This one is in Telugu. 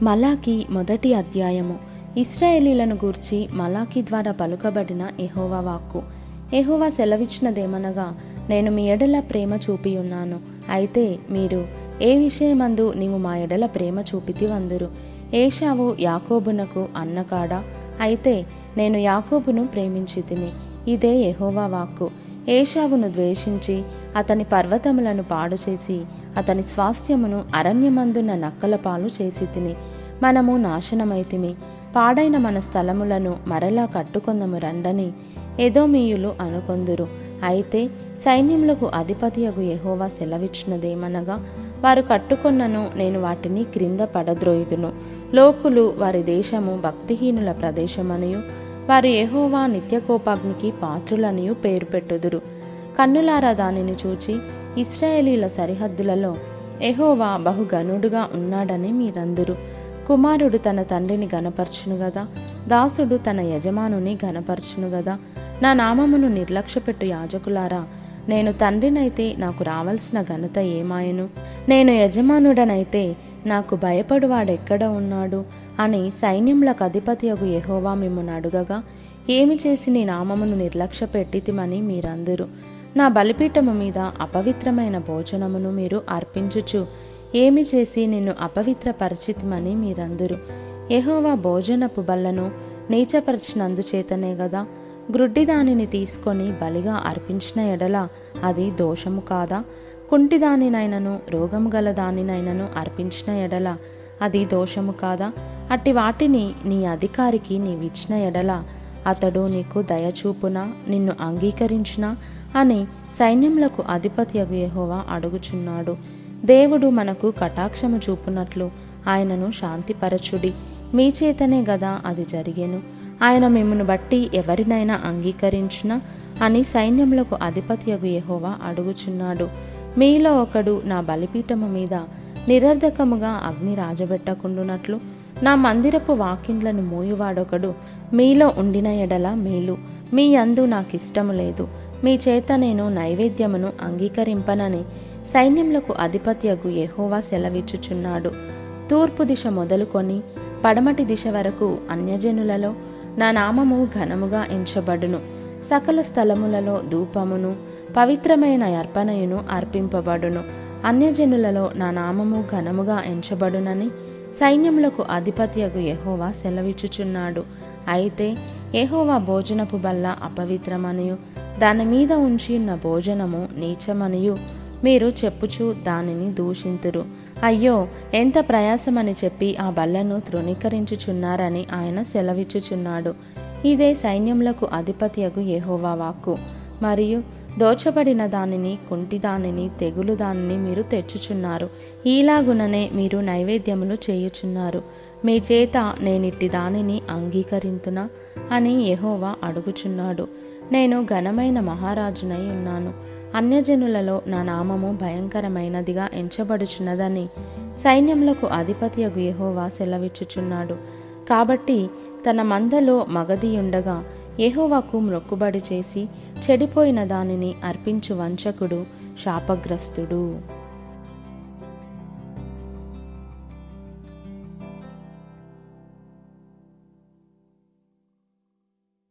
మలాకి మొదటి అధ్యాయము. ఇశ్రాయేలీలను గూర్చి మలాకి ద్వారా పలుకబడిన యెహోవా వాక్కు. యెహోవా సెలవిచ్చినదేమనగా, నేను మీ ఎడల ప్రేమ చూపియున్నాను. అయితే మీరు ఏ విషయమందు నీవు మా ఎడల ప్రేమ చూపితివందురు. ఏశావు యాకోబునకు అన్నకాడా? అయితే నేను యాకోబును ప్రేమించితిని. ఇదే యెహోవా వాక్కు. ఏశావును ద్వేషించి అతని పర్వతములను పాడు చేసి అతని స్వాస్థ్యమును అరణ్యమందున్న నక్కల పాలు చేసి తిని మనము నాశనమైతిమి. పాడైన మన స్థలములను మరలా కట్టుకొందము రండని ఎదోమీయులు అనుకొందురు. అయితే సైన్యములకు అధిపతియగు యెహోవా సెలవిచ్చినదేమనగా, వారు కట్టుకొన్నను నేను వాటిని క్రింద పడద్రోయుదును. లోకులు వారి దేశము భక్తిహీనుల ప్రదేశమనియు వారు యెహోవా నిత్యకోపాగ్నికి పాత్రులనియు పేరు పెట్టుదురు. కన్నులారా దానిని చూచి ఇశ్రాయేలీల సరిహద్దులలో యెహోవా బహుగనుడుగా ఉన్నాడని మీరందురు. కుమారుడు తన తండ్రిని గనపరచును గదా, దాసుడు తన యజమానుని గనపరచును గదా. నా నామమును నిర్లక్ష్యపెట్టు యాజకులారా, నేను తండ్రినైతే నాకు రావలసిన ఘనత ఏమాయను? నేను యజమానుడనైతే నాకు భయపడువాడెక్కడ ఉన్నాడు అని సైన్యములకు అధిపతియగు యెహోవా మిమ్మును అడుగగా, ఏమి చేసి నీ నామమును నిర్లక్ష్యపెట్టితిమని మీరందురు. నా బలిపీఠము మీద అపవిత్రమైన భోజనమును మీరు అర్పించుచు ఏమి చేసి నిన్ను అపవిత్రపరిచితిమని మీరందురు. యెహోవా భోజనపు బల్లను నీచపరిచినందుచేతనే గదా. గ్రుడ్డి దానిని తీసుకొని బలిగా అర్పించిన ఎడల అది దోషము కాదా? కుంటిదానినైనను రోగము గల దానినైనను అర్పించిన ఎడల అది దోషము కాదా? అట్టి వాటిని నీ అధికారికి నీవిచ్చిన ఎడల అతడు నీకు దయచూపునా, నిన్ను అంగీకరించునా అని సైన్యములకు అధిపతియగు యెహోవా అడుగుచున్నాడు. దేవుడు మనకు కటాక్షము చూపునట్లు ఆయనను శాంతిపరచుడి. మీ చేతనే గదా అది జరిగెను. ఆయన మిమ్మును బట్టి ఎవరినైనా అంగీకరించునా అని సైన్యములకు అధిపతియగు యెహోవా అడుగుచున్నాడు. మీలో ఒకడు నా బలిపీఠము మీద నిరర్ధకముగా అగ్ని రాజబెట్టకుండునట్లు నా మందిరపు వాకిండ్లను మోయువాడొకడు మీలో ఉండిన ఎడల మేలు. మీ యందు నాకిష్టము లేదు. మీ చేత నేను నైవేద్యమును అంగీకరింపనని సైన్యములకు అధిపతియగు యెహోవా సెలవిచ్చుచున్నాడు. తూర్పు దిశ మొదలుకొని పడమటి దిశ వరకు అన్యజనులలో నా నామము ఘనముగా ఎంచబడును. సకల స్థలములలో ధూపమును పవిత్రమైన అర్పణయును అర్పింపబడును. అన్యజనులలో నా నామము ఘనముగా ఎంచబడునని సైన్యములకు అధిపతియగు యెహోవా సెలవిచ్చుచున్నాడు. అయితే యెహోవా భోజనపు బల్ల అపవిత్రమనియు దాని మీద ఉంచి ఉన్న భోజనము నీచమనియు మీరు చెప్పుచు దానిని దూషింతురు. అయ్యో, ఎంత ప్రయాసమని చెప్పి ఆ బల్లను తృణీకరించుచున్నారని ఆయన సెలవిచ్చుచున్నాడు. ఇదే సైన్యములకు అధిపతియగు యెహోవా వాక్కు. మరియు దోచబడిన దానిని, కుంటి దానిని, తెగులు దానిని మీరు తెచ్చుచున్నారు. ఈలాగుననే మీరు నైవేద్యములు చేయుచున్నారు. మీ చేత నేనిట్టి దానిని అంగీకరింతునా అని యెహోవా అడుగుచున్నాడు. నేను ఘనమైన మహారాజునై ఉన్నాను. అన్యజనులలో నా నామము భయంకరమైనదిగా ఎంచబడుచున్నదని సైన్యములకు అధిపతియగు యెహోవా సెలవిచ్చుచున్నాడు. కాబట్టి తన మందలో మగదియుండగా యెహోవాకు మొక్కుబడి చేసి చెడిపోయిన దానిని అర్పించు వంచకుడు శాపగ్రస్తుడు.